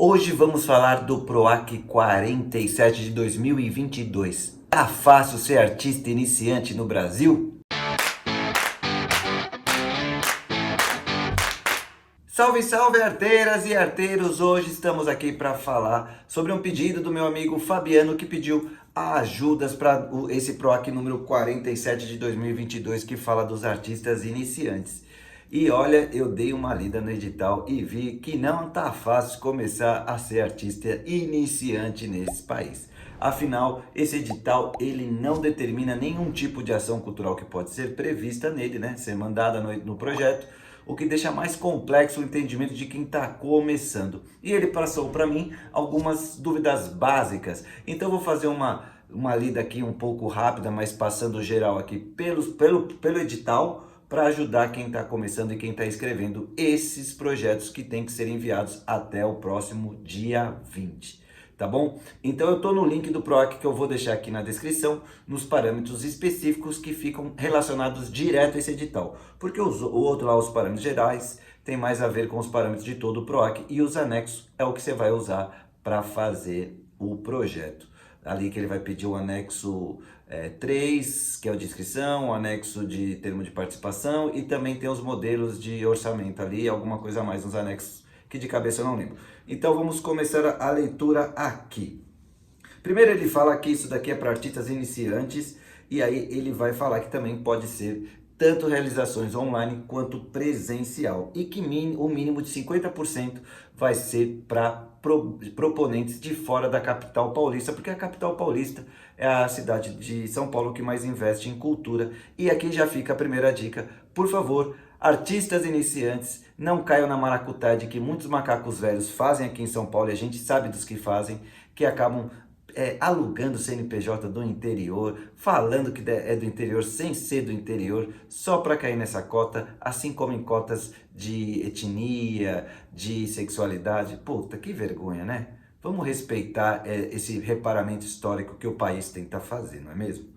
Hoje vamos falar do PROAC 47 de 2022. Tá fácil ser artista iniciante no Brasil? Salve, salve arteiras e arteiros! Hoje estamos aqui para falar sobre um pedido do meu amigo Fabiano que pediu ajudas para esse PROAC número 47 de 2022 que fala dos artistas iniciantes. E olha, eu dei uma lida no edital e vi que não tá fácil começar a ser artista iniciante nesse país. Afinal, esse edital ele não determina nenhum tipo de ação cultural que pode ser prevista nele, né? Ser mandada no projeto, o que deixa mais complexo o entendimento de quem está começando. E ele passou para mim algumas dúvidas básicas. Então eu vou fazer uma lida aqui um pouco rápida, mas passando geral aqui pelo edital, para ajudar quem está começando e quem está escrevendo esses projetos que tem que ser enviados até o próximo dia 20. Tá bom? Então eu estou no link do PROAC que eu vou deixar aqui na descrição, nos parâmetros específicos que ficam relacionados direto a esse edital. Porque o outro lá, os parâmetros gerais, tem mais a ver com os parâmetros de todo o PROAC e os anexos é o que você vai usar para fazer o projeto. Ali que ele vai pedir o anexo 3, que é a descrição, o anexo de termo de participação e também tem os modelos de orçamento ali, alguma coisa a mais nos anexos que de cabeça eu não lembro. Então vamos começar a leitura aqui. Primeiro ele fala que isso daqui é para artistas iniciantes e aí ele vai falar que também pode ser tanto realizações online quanto presencial e que o mínimo de 50% vai ser para proponentes de fora da capital paulista, porque a capital paulista é a cidade de São Paulo que mais investe em cultura. E aqui já fica a primeira dica, por favor, artistas iniciantes, não caiam na maracutaia que muitos macacos velhos fazem aqui em São Paulo, e a gente sabe dos que fazem, que acabam alugando CNPJ do interior, falando que é do interior sem ser do interior, só para cair nessa cota, assim como em cotas de etnia, de sexualidade. Puta, que vergonha, né? Vamos respeitar esse reparamento histórico que o país tenta fazer, não é mesmo?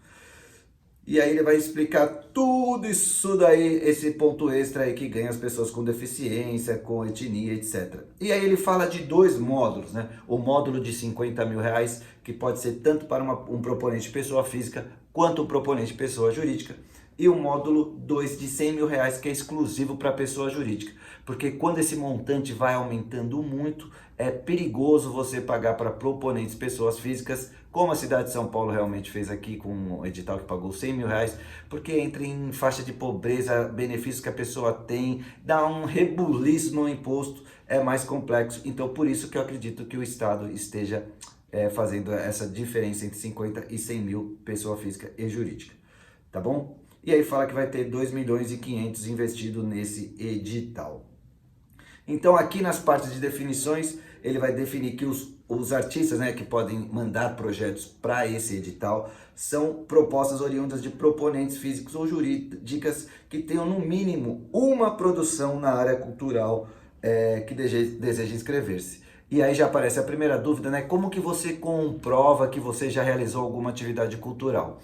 E aí ele vai explicar tudo isso daí, esse ponto extra aí que ganha as pessoas com deficiência, com etnia, etc. E aí ele fala de dois módulos, né? O módulo de 50 mil reais, que pode ser tanto para um proponente pessoa física, quanto um proponente pessoa jurídica. E o módulo 2 de 100 mil reais, que é exclusivo para pessoa jurídica. Porque quando esse montante vai aumentando muito, é perigoso você pagar para proponentes pessoas físicas, como a cidade de São Paulo realmente fez aqui com um edital que pagou 100 mil reais, porque entra em faixa de pobreza, benefícios que a pessoa tem, dá um rebuliço no imposto, é mais complexo. Então por isso que eu acredito que o Estado esteja fazendo essa diferença entre 50 e 100 mil pessoa física e jurídica, tá bom? E aí fala que vai ter 2 milhões e 500 investido nesse edital. Então aqui nas partes de definições, ele vai definir que os artistas, né, que podem mandar projetos para esse edital são propostas oriundas de proponentes físicos ou jurídicas que tenham no mínimo uma produção na área cultural que deseja inscrever-se. E aí já aparece a primeira dúvida, né? Como que você comprova que você já realizou alguma atividade cultural?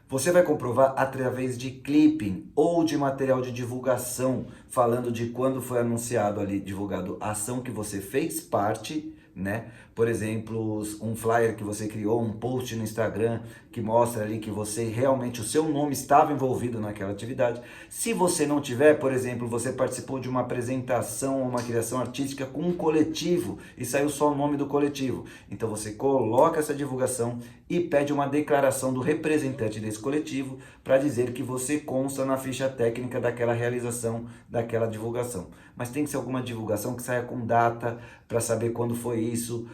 Você vai comprovar através de clipping ou de material de divulgação, falando de quando foi anunciado ali, divulgado a ação que você fez parte, né? Por exemplo, um flyer que você criou, um post no Instagram que mostra ali que você realmente, o seu nome estava envolvido naquela atividade. Se você não tiver, por exemplo, você participou de uma apresentação ou uma criação artística com um coletivo e saiu só o nome do coletivo. Então você coloca essa divulgação e pede uma declaração do representante desse coletivo para dizer que você consta na ficha técnica daquela realização, daquela divulgação. Mas tem que ser alguma divulgação que saia com data para saber quando foi isso,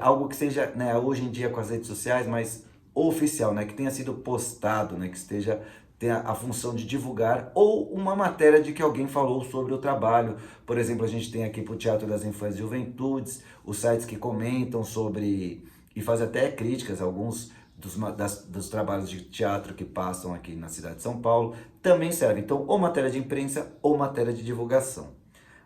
algo que seja, né, hoje em dia com as redes sociais, mas oficial, né, que tenha sido postado, né, que tenha a função de divulgar, ou uma matéria de que alguém falou sobre o trabalho. Por exemplo, a gente tem aqui para o Teatro das Infâncias e Juventudes, os sites que comentam sobre e fazem até críticas, alguns dos trabalhos de teatro que passam aqui na cidade de São Paulo, também serve. Então, ou matéria de imprensa ou matéria de divulgação.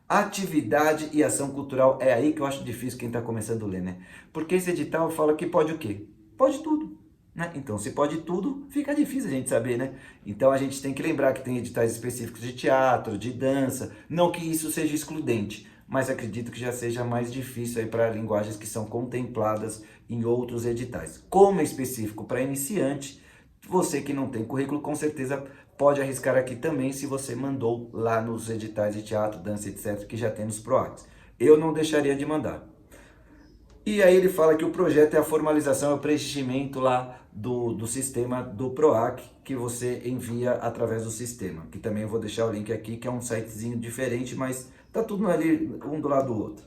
Atividade e ação cultural, é aí que eu acho difícil quem está começando a ler, né? Porque esse edital fala que pode o quê? Pode tudo, né? Então, se pode tudo, fica difícil a gente saber, né? Então, a gente tem que lembrar que tem editais específicos de teatro, de dança, não que isso seja excludente, mas acredito que já seja mais difícil aí para linguagens que são contempladas em outros editais. Como é específico para iniciante, você que não tem currículo, com certeza pode arriscar aqui também se você mandou lá nos editais de teatro, dança, etc, que já tem nos PROACs. Eu não deixaria de mandar. E aí ele fala que o projeto é a formalização, é o preenchimento lá do sistema do PROAC, que você envia através do sistema. Que também eu vou deixar o link aqui, que é um sitezinho diferente, mas tá tudo ali um do lado do outro.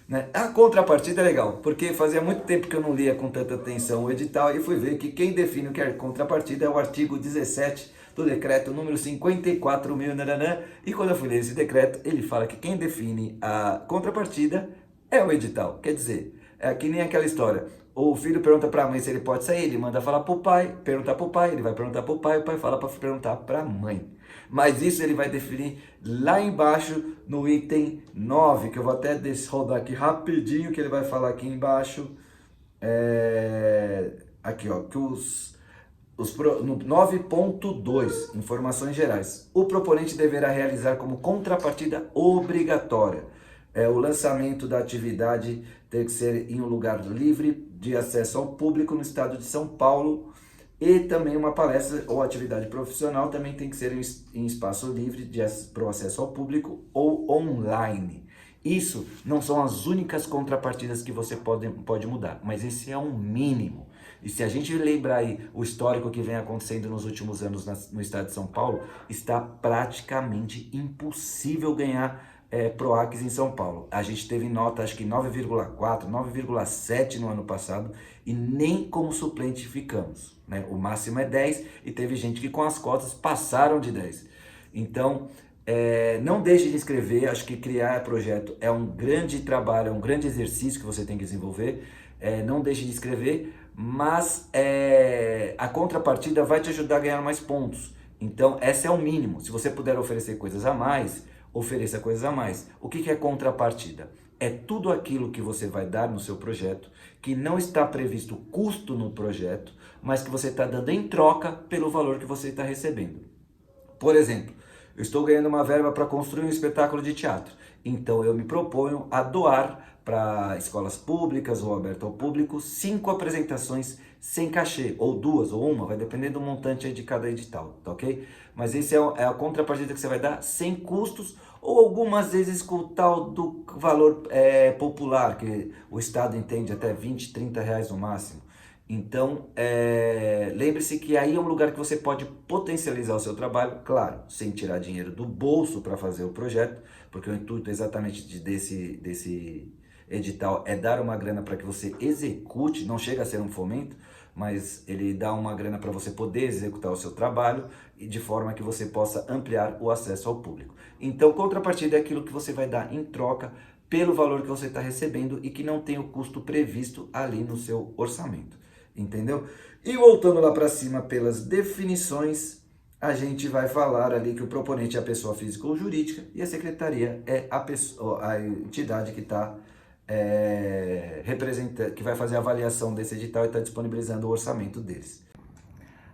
Né? A contrapartida é legal, porque fazia muito tempo que eu não lia com tanta atenção o edital e fui ver que quem define o que é contrapartida é o artigo 17 do decreto número 54.000, e quando eu fui ler esse decreto, ele fala que quem define a contrapartida é o edital. Quer dizer, é que nem aquela história, o filho pergunta para a mãe se ele pode sair, ele manda falar para o pai, perguntar para o pai, ele vai perguntar para o pai fala para perguntar para a mãe. Mas isso ele vai definir lá embaixo no item 9, que eu vou até rodar aqui rapidinho, que ele vai falar aqui embaixo. Aqui, ó, que no 9.2, informações gerais. O proponente deverá realizar como contrapartida obrigatória o lançamento da atividade tem que ser em um lugar livre de acesso ao público no estado de São Paulo, e também uma palestra ou atividade profissional também tem que ser em espaço livre para o acesso ao público ou online. Isso não são as únicas contrapartidas que você pode mudar, mas esse é um mínimo. E se a gente lembrar aí o histórico que vem acontecendo nos últimos anos no estado de São Paulo, está praticamente impossível ganhar PROACs em São Paulo. A gente teve nota, acho que 9,4, 9,7 no ano passado, e nem como suplente ficamos. Né? O máximo é 10 e teve gente que com as cotas passaram de 10. Então, não deixe de inscrever, acho que criar projeto é um grande trabalho, é um grande exercício que você tem que desenvolver. Não deixe de inscrever, mas a contrapartida vai te ajudar a ganhar mais pontos. Então, esse é o mínimo. Se você puder oferecer coisas a mais, ofereça coisas a mais. O que é contrapartida? É tudo aquilo que você vai dar no seu projeto, que não está previsto custo no projeto, mas que você está dando em troca pelo valor que você está recebendo. Por exemplo, eu estou ganhando uma verba para construir um espetáculo de teatro, então eu me proponho a doar para escolas públicas ou aberto ao público 5 apresentações sem cachê, ou 2 ou uma, vai depender do montante aí de cada edital, tá ok? Mas esse é a contrapartida que você vai dar sem custos, ou algumas vezes com o tal do valor popular, que o Estado entende até 20, 30 reais no máximo. Então, lembre-se que aí é um lugar que você pode potencializar o seu trabalho, claro, sem tirar dinheiro do bolso para fazer o projeto, porque o intuito exatamente desse edital é dar uma grana para que você execute, não chega a ser um fomento, mas ele dá uma grana para você poder executar o seu trabalho e de forma que você possa ampliar o acesso ao público. Então, contrapartida é aquilo que você vai dar em troca pelo valor que você está recebendo e que não tem o custo previsto ali no seu orçamento. Entendeu? E voltando lá para cima pelas definições, a gente vai falar ali que o proponente é a pessoa física ou jurídica e a secretaria é a entidade que está que vai fazer a avaliação desse edital e está disponibilizando o orçamento deles.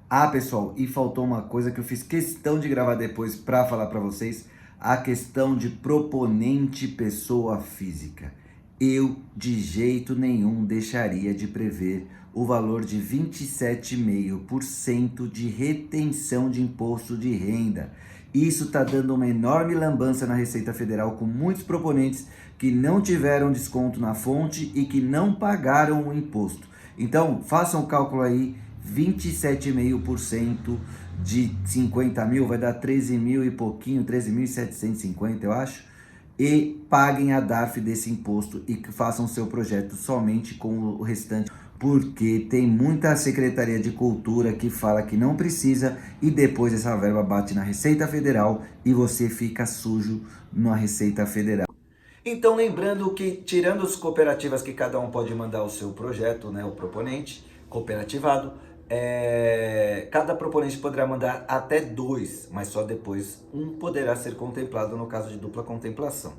Ah, pessoal, e faltou uma coisa que eu fiz questão de gravar depois para falar para vocês, a questão de proponente pessoa física. Eu, de jeito nenhum, deixaria de prever o valor de 27,5% de retenção de imposto de renda. Isso está dando uma enorme lambança na Receita Federal, com muitos proponentes que não tiveram desconto na fonte e que não pagaram o imposto. Então, façam o cálculo aí, 27,5% de 50 mil vai dar 13 mil e pouquinho, 13.750 eu acho, e paguem a DARF desse imposto e façam seu projeto somente com o restante, porque tem muita Secretaria de Cultura que fala que não precisa e depois essa verba bate na Receita Federal e você fica sujo na Receita Federal. Então, lembrando que, tirando as cooperativas que cada um pode mandar o seu projeto, né, o proponente cooperativado, cada proponente poderá mandar até 2, mas só depois um poderá ser contemplado no caso de dupla contemplação.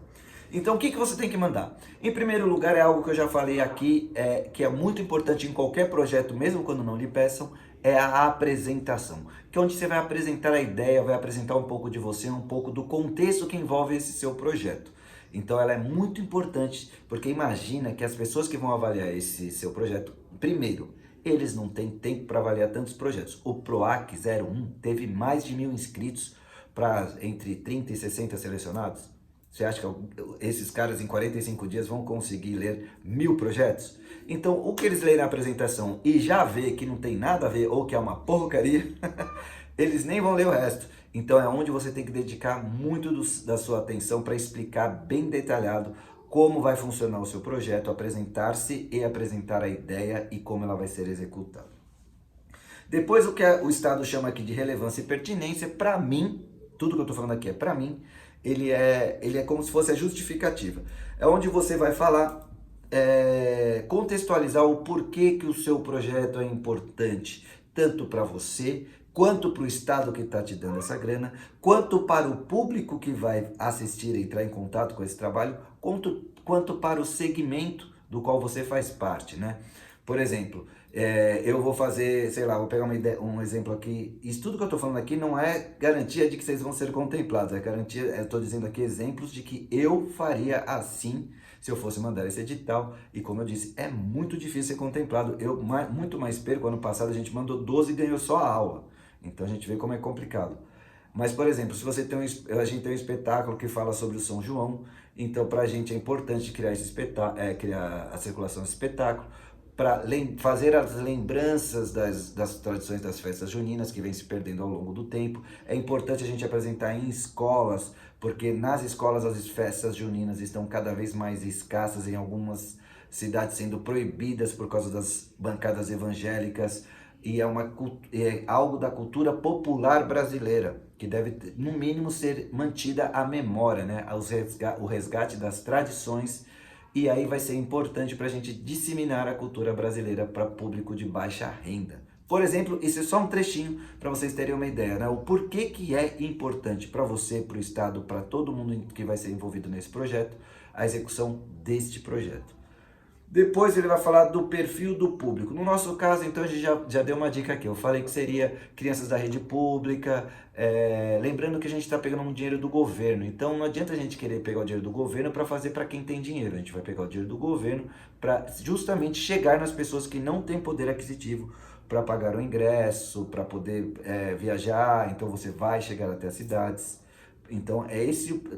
Então, o que você tem que mandar? Em primeiro lugar, é algo que eu já falei aqui, que é muito importante em qualquer projeto, mesmo quando não lhe peçam, é a apresentação, que é onde você vai apresentar a ideia, vai apresentar um pouco de você, um pouco do contexto que envolve esse seu projeto. Então ela é muito importante, porque imagina que as pessoas que vão avaliar esse seu projeto, primeiro, eles não têm tempo para avaliar tantos projetos. O PROAC 01 teve mais de 1.000 inscritos para entre 30 e 60 selecionados. Você acha que esses caras em 45 dias vão conseguir ler 1.000 projetos? Então, o que eles lerem na apresentação e já vê que não tem nada a ver ou que é uma porcaria, eles nem vão ler o resto. Então, é onde você tem que dedicar muito da sua atenção para explicar bem detalhado como vai funcionar o seu projeto, apresentar-se e apresentar a ideia e como ela vai ser executada. Depois, o que o Estado chama aqui de relevância e pertinência, para mim, tudo que eu estou falando aqui é para mim, ele é como se fosse a justificativa. É onde você vai falar, contextualizar o porquê que o seu projeto é importante, tanto para você, quanto para o Estado que está te dando essa grana, quanto para o público que vai assistir e entrar em contato com esse trabalho, quanto para o segmento do qual você faz parte, né? Por exemplo, eu vou fazer, sei lá, vou pegar um exemplo aqui. Isso tudo que eu estou falando aqui não é garantia de que vocês vão ser contemplados, é garantia, eu estou dizendo aqui exemplos de que eu faria assim se eu fosse mandar esse edital. E como eu disse, é muito difícil ser contemplado. Eu muito mais perco. Ano passado a gente mandou 12 e ganhou só a aula. Então a gente vê como é complicado. Mas, por exemplo, se você a gente tem um espetáculo que fala sobre o São João, então para a gente é importante criar esse criar a circulação desse espetáculo, para fazer as lembranças das tradições das festas juninas que vem se perdendo ao longo do tempo. É importante a gente apresentar em escolas, porque nas escolas as festas juninas estão cada vez mais escassas, em algumas cidades sendo proibidas por causa das bancadas evangélicas, e é algo da cultura popular brasileira, que deve, no mínimo, ser mantida a memória, né? O resgate das tradições, e aí vai ser importante para a gente disseminar a cultura brasileira para público de baixa renda. Por exemplo, isso é só um trechinho para vocês terem uma ideia, né? O porquê que é importante para você, para o Estado, para todo mundo que vai ser envolvido nesse projeto, a execução deste projeto. Depois ele vai falar do perfil do público. No nosso caso, então, a gente já deu uma dica aqui. Eu falei que seria crianças da rede pública, lembrando que a gente está pegando um dinheiro do governo. Então, não adianta a gente querer pegar o dinheiro do governo para fazer para quem tem dinheiro. A gente vai pegar o dinheiro do governo para justamente chegar nas pessoas que não têm poder aquisitivo para pagar o ingresso, para poder viajar. Então, você vai chegar até as cidades. Então,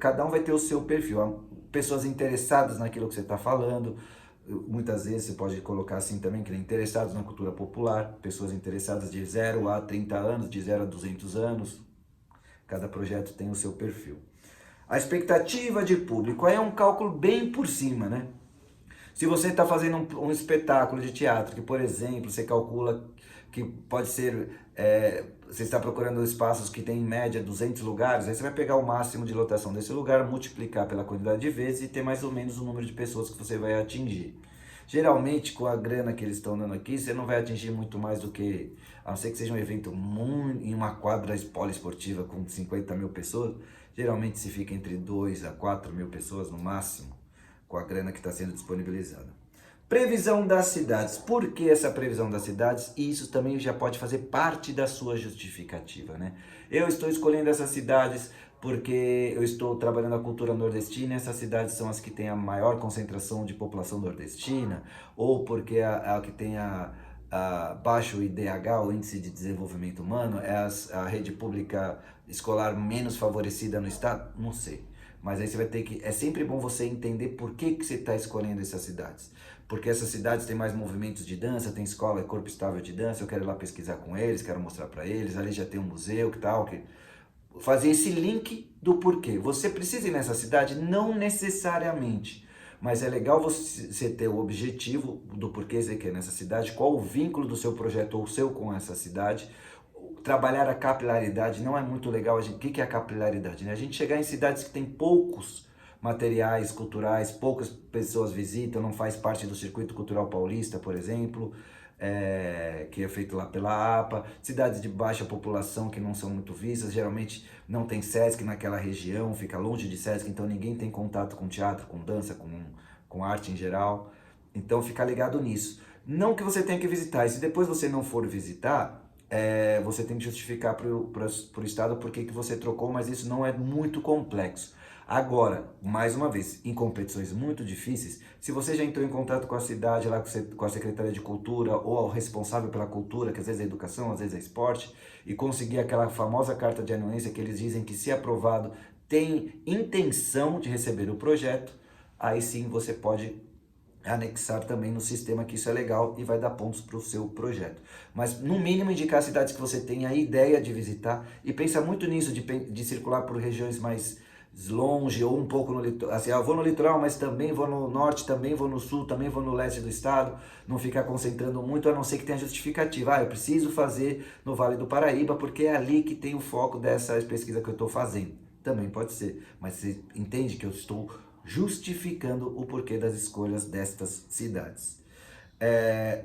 cada um vai ter o seu perfil. Pessoas interessadas naquilo que você está falando. Muitas vezes você pode colocar assim também, que interessados na cultura popular, pessoas interessadas de 0 a 30 anos, de 0 a 200 anos. Cada projeto tem o seu perfil. A expectativa de público é um cálculo bem por cima, né? Se você está fazendo um espetáculo de teatro, que por exemplo, você calcula que pode ser, você está procurando espaços que tem em média 200 lugares, aí você vai pegar o máximo de lotação desse lugar, multiplicar pela quantidade de vezes e ter mais ou menos o número de pessoas que você vai atingir. Geralmente, com a grana que eles estão dando aqui, você não vai atingir muito mais do que, a não ser que seja um evento em uma quadra poliesportiva com 50 mil pessoas, geralmente se fica entre 2 a 4 mil pessoas no máximo, com a grana que está sendo disponibilizada. Previsão das cidades. Por que essa previsão das cidades? E isso também já pode fazer parte da sua justificativa, né? Eu estou escolhendo essas cidades porque eu estou trabalhando a cultura nordestina e essas cidades são as que têm a maior concentração de população nordestina, ou porque a que tem a baixo IDH, o Índice de Desenvolvimento Humano, é a rede pública escolar menos favorecida no estado? Não sei. Mas aí você vai ter que... É sempre bom você entender por que você está escolhendo essas cidades. Porque essas cidades têm mais movimentos de dança, tem escola e corpo estável de dança, eu quero ir lá pesquisar com eles, quero mostrar para eles, ali já tem um museu, que tal, que... Fazer esse link do porquê. Você precisa ir nessa cidade? Não necessariamente. Mas é legal você ter o objetivo do porquê você quer nessa cidade, qual o vínculo do seu projeto ou seu com essa cidade. Trabalhar a capilaridade não é muito legal. O que é a capilaridade, né? A gente chegar em cidades que tem poucos materiais culturais, poucas pessoas visitam, não faz parte do Circuito Cultural Paulista, por exemplo, que é feito lá pela APA, cidades de baixa população que não são muito vistas, geralmente não tem SESC naquela região, fica longe de SESC, então ninguém tem contato com teatro, com dança, com arte em geral, então fica ligado nisso. Não que você tenha que visitar, e se depois você não for visitar, você tem que justificar para o Estado por que você trocou, mas isso não é muito complexo. Agora, mais uma vez, em competições muito difíceis, se você já entrou em contato com a cidade, lá com a Secretaria de Cultura, ou o responsável pela cultura, que às vezes é educação, às vezes é esporte, e conseguir aquela famosa carta de anuência que eles dizem que, se aprovado, tem intenção de receber o projeto, aí sim você pode anexar também no sistema, que isso é legal e vai dar pontos para o seu projeto. Mas no mínimo indicar cidades que você tem a ideia de visitar, e pensa muito nisso de circular por regiões mais longe ou um pouco no litoral, assim, eu vou no litoral, mas também vou no norte, também vou no sul, também vou no leste do estado, não ficar concentrando muito, a não ser que tenha justificativa. Eu preciso fazer no Vale do Paraíba porque é ali que tem o foco dessa pesquisa que eu estou fazendo. Também pode ser, mas você entende que eu estou justificando o porquê das escolhas destas cidades.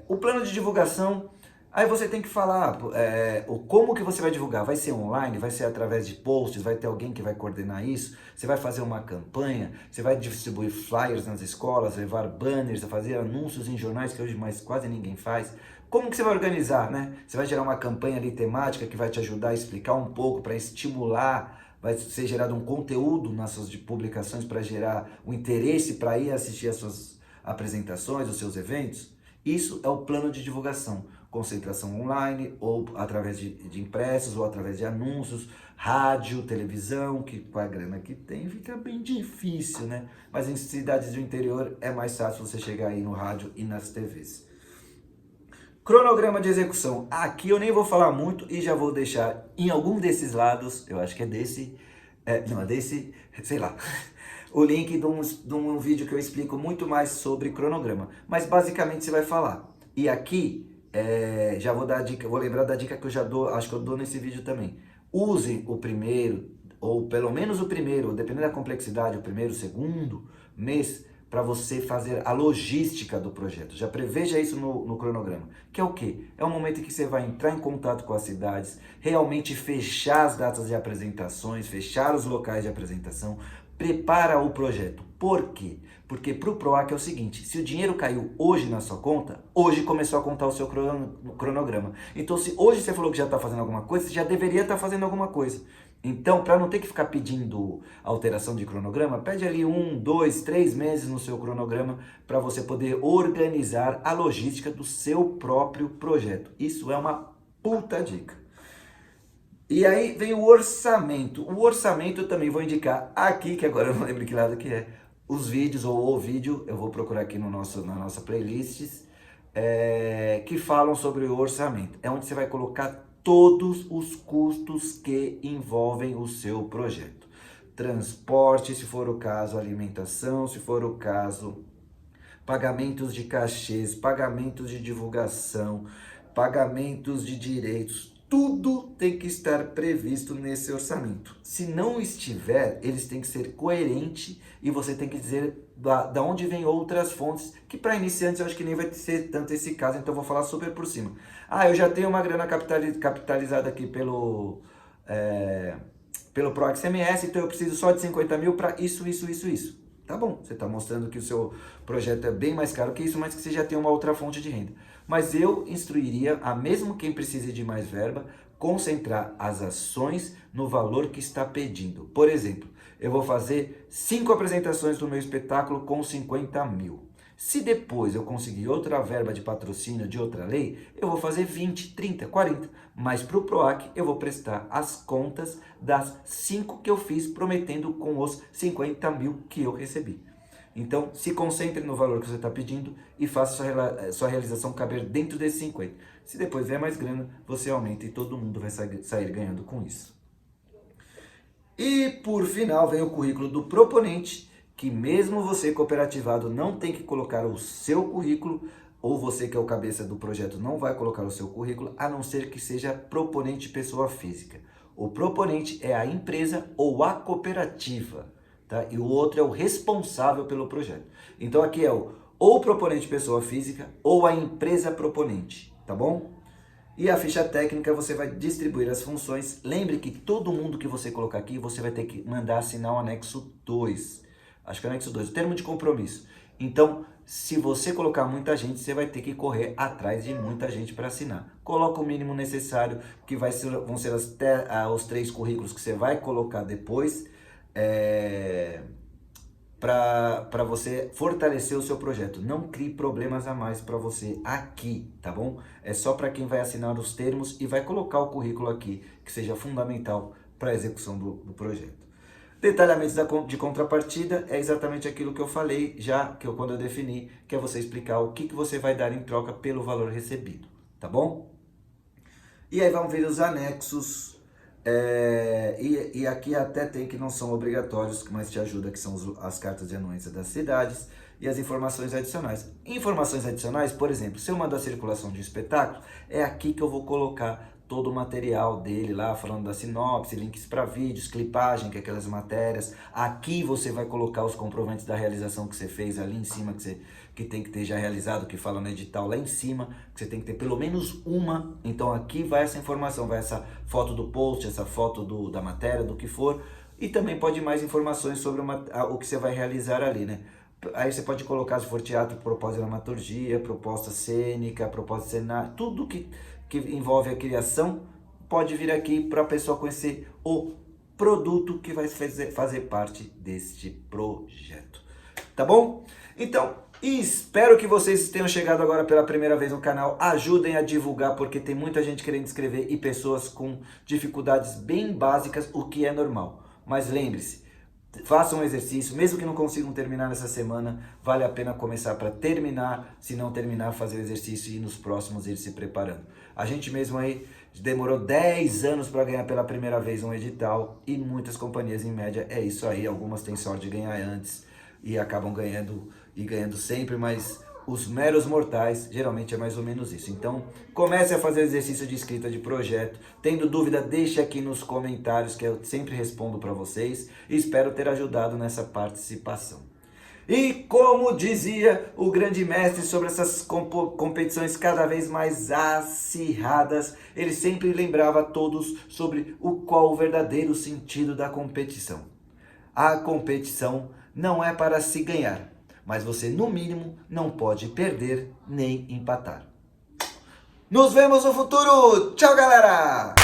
O plano de divulgação, aí você tem que falar como que você vai divulgar. Vai ser online, vai ser através de posts, vai ter alguém que vai coordenar isso, você vai fazer uma campanha, você vai distribuir flyers nas escolas, levar banners, fazer anúncios em jornais que hoje mais quase ninguém faz. Como que você vai organizar, né? Você vai gerar uma campanha ali temática que vai te ajudar a explicar um pouco, para estimular, vai ser gerado um conteúdo nas suas publicações para gerar o interesse para ir assistir as suas apresentações, os seus eventos. Isso é o plano de divulgação. Concentração online, ou através de impressos, ou através de anúncios, rádio, televisão, que com a grana que tem fica bem difícil, né? Mas em cidades do interior é mais fácil você chegar aí no rádio e nas TVs. Cronograma de execução. Aqui eu nem vou falar muito e já vou deixar em algum desses lados, eu acho que é desse, não, é desse, sei lá, o link de um vídeo que eu explico muito mais sobre cronograma. Mas basicamente você vai falar. E aqui, já vou dar a dica, vou lembrar da dica que eu já dou, acho que eu dou nesse vídeo também. Use o primeiro, ou pelo menos o primeiro, dependendo da complexidade, o primeiro, o segundo mês, para você fazer a logística do projeto. Já preveja isso no cronograma. Que é o quê? É o momento em que você vai entrar em contato com as cidades, realmente fechar as datas de apresentações, fechar os locais de apresentação, prepara o projeto. Por quê? Porque para o PROAC é o seguinte: se o dinheiro caiu hoje na sua conta, hoje começou a contar o seu cronograma. Então, se hoje você falou que já está fazendo alguma coisa, você já deveria estar fazendo alguma coisa. Então, para não ter que ficar pedindo alteração de cronograma, pede ali 1, 2, 3 meses no seu cronograma para você poder organizar a logística do seu próprio projeto. Isso é uma puta dica. E aí vem o orçamento. O orçamento eu também vou indicar aqui, que agora eu não lembro que lado que é, os vídeos ou o vídeo, eu vou procurar aqui na nossa playlist, que falam sobre o orçamento. É onde você vai colocar todos os custos que envolvem o seu projeto. Transporte, se for o caso, alimentação, se for o caso, pagamentos de cachês, pagamentos de divulgação, pagamentos de direitos, tudo tem que estar previsto nesse orçamento. Se não estiver, eles têm que ser coerentes e você tem que dizer da onde vem outras fontes, que para iniciantes eu acho que nem vai ser tanto esse caso, então eu vou falar super por cima. Eu já tenho uma grana capitalizada aqui pelo PROAC CMS, então eu preciso só de 50 mil para isso. Tá bom, você está mostrando que o seu projeto é bem mais caro que isso, mas que você já tem uma outra fonte de renda. Mas eu instruiria a mesmo quem precise de mais verba, concentrar as ações no valor que está pedindo. Por exemplo, eu vou fazer 5 apresentações do meu espetáculo com 50 mil. Se depois eu conseguir outra verba de patrocínio de outra lei, eu vou fazer 20, 30, 40. Mas para o PROAC eu vou prestar as contas das 5 que eu fiz, prometendo com os 50 mil que eu recebi. Então, se concentre no valor que você está pedindo e faça sua realização caber dentro desses 50. Se depois vier mais grana, você aumenta e todo mundo vai sair ganhando com isso. E por final vem o currículo do proponente, que mesmo você cooperativado não tem que colocar o seu currículo, ou você que é o cabeça do projeto não vai colocar o seu currículo, a não ser que seja proponente pessoa física. O proponente é a empresa ou a cooperativa, tá? E o outro é o responsável pelo projeto. Então aqui é ou proponente pessoa física ou a empresa proponente, tá bom? E a ficha técnica você vai distribuir as funções. Lembre que todo mundo que você colocar aqui, você vai ter que mandar assinar o anexo 2. Acho que é o anexo 2, o termo de compromisso. Então, se você colocar muita gente, você vai ter que correr atrás de muita gente para assinar. Coloca o mínimo necessário, que vão ser os 3 currículos que você vai colocar depois. para você fortalecer o seu projeto. Não crie problemas a mais para você aqui, tá bom? É só para quem vai assinar os termos e vai colocar o currículo aqui, que seja fundamental para a execução do projeto. Detalhamentos de contrapartida é exatamente aquilo que eu falei já, quando eu defini, que é você explicar o que você vai dar em troca pelo valor recebido, tá bom? E aí vamos ver os anexos, e aqui até tem que não são obrigatórios, mas te ajuda, que são as cartas de anuência das cidades e as informações adicionais. Informações adicionais, por exemplo, se eu mando a circulação de um espetáculo, é aqui que eu vou colocar todo o material dele lá, falando da sinopse, links para vídeos, clipagem, que é aquelas matérias. Aqui você vai colocar os comprovantes da realização que você fez ali em cima, que tem que ter já realizado, que fala no edital lá em cima, que você tem que ter pelo menos uma. Então aqui vai essa informação, vai essa foto do post, essa foto da matéria, do que for. E também pode ir mais informações sobre o que você vai realizar ali, né? Aí você pode colocar, se for teatro, proposta de dramaturgia, proposta cênica, proposta de cenário, tudo que envolve a criação, pode vir aqui para a pessoa conhecer o produto que vai fazer parte deste projeto. Tá bom? Então, espero que vocês tenham chegado agora pela primeira vez no canal. Ajudem a divulgar, porque tem muita gente querendo escrever e pessoas com dificuldades bem básicas, o que é normal. Mas lembre-se, façam um exercício, mesmo que não consigam terminar nessa semana, vale a pena começar para terminar, se não terminar, fazer o exercício e nos próximos ir se preparando. A gente mesmo aí demorou 10 anos para ganhar pela primeira vez um edital e muitas companhias em média é isso aí, algumas têm sorte de ganhar antes e acabam ganhando sempre, mas os meros mortais, geralmente é mais ou menos isso. Então, comece a fazer exercício de escrita de projeto. Tendo dúvida, deixe aqui nos comentários, que eu sempre respondo para vocês. E espero ter ajudado nessa participação. E como dizia o grande mestre sobre essas competições cada vez mais acirradas, ele sempre lembrava a todos sobre qual o verdadeiro sentido da competição. A competição não é para se ganhar, mas você, no mínimo, não pode perder nem empatar. Nos vemos no futuro! Tchau, galera!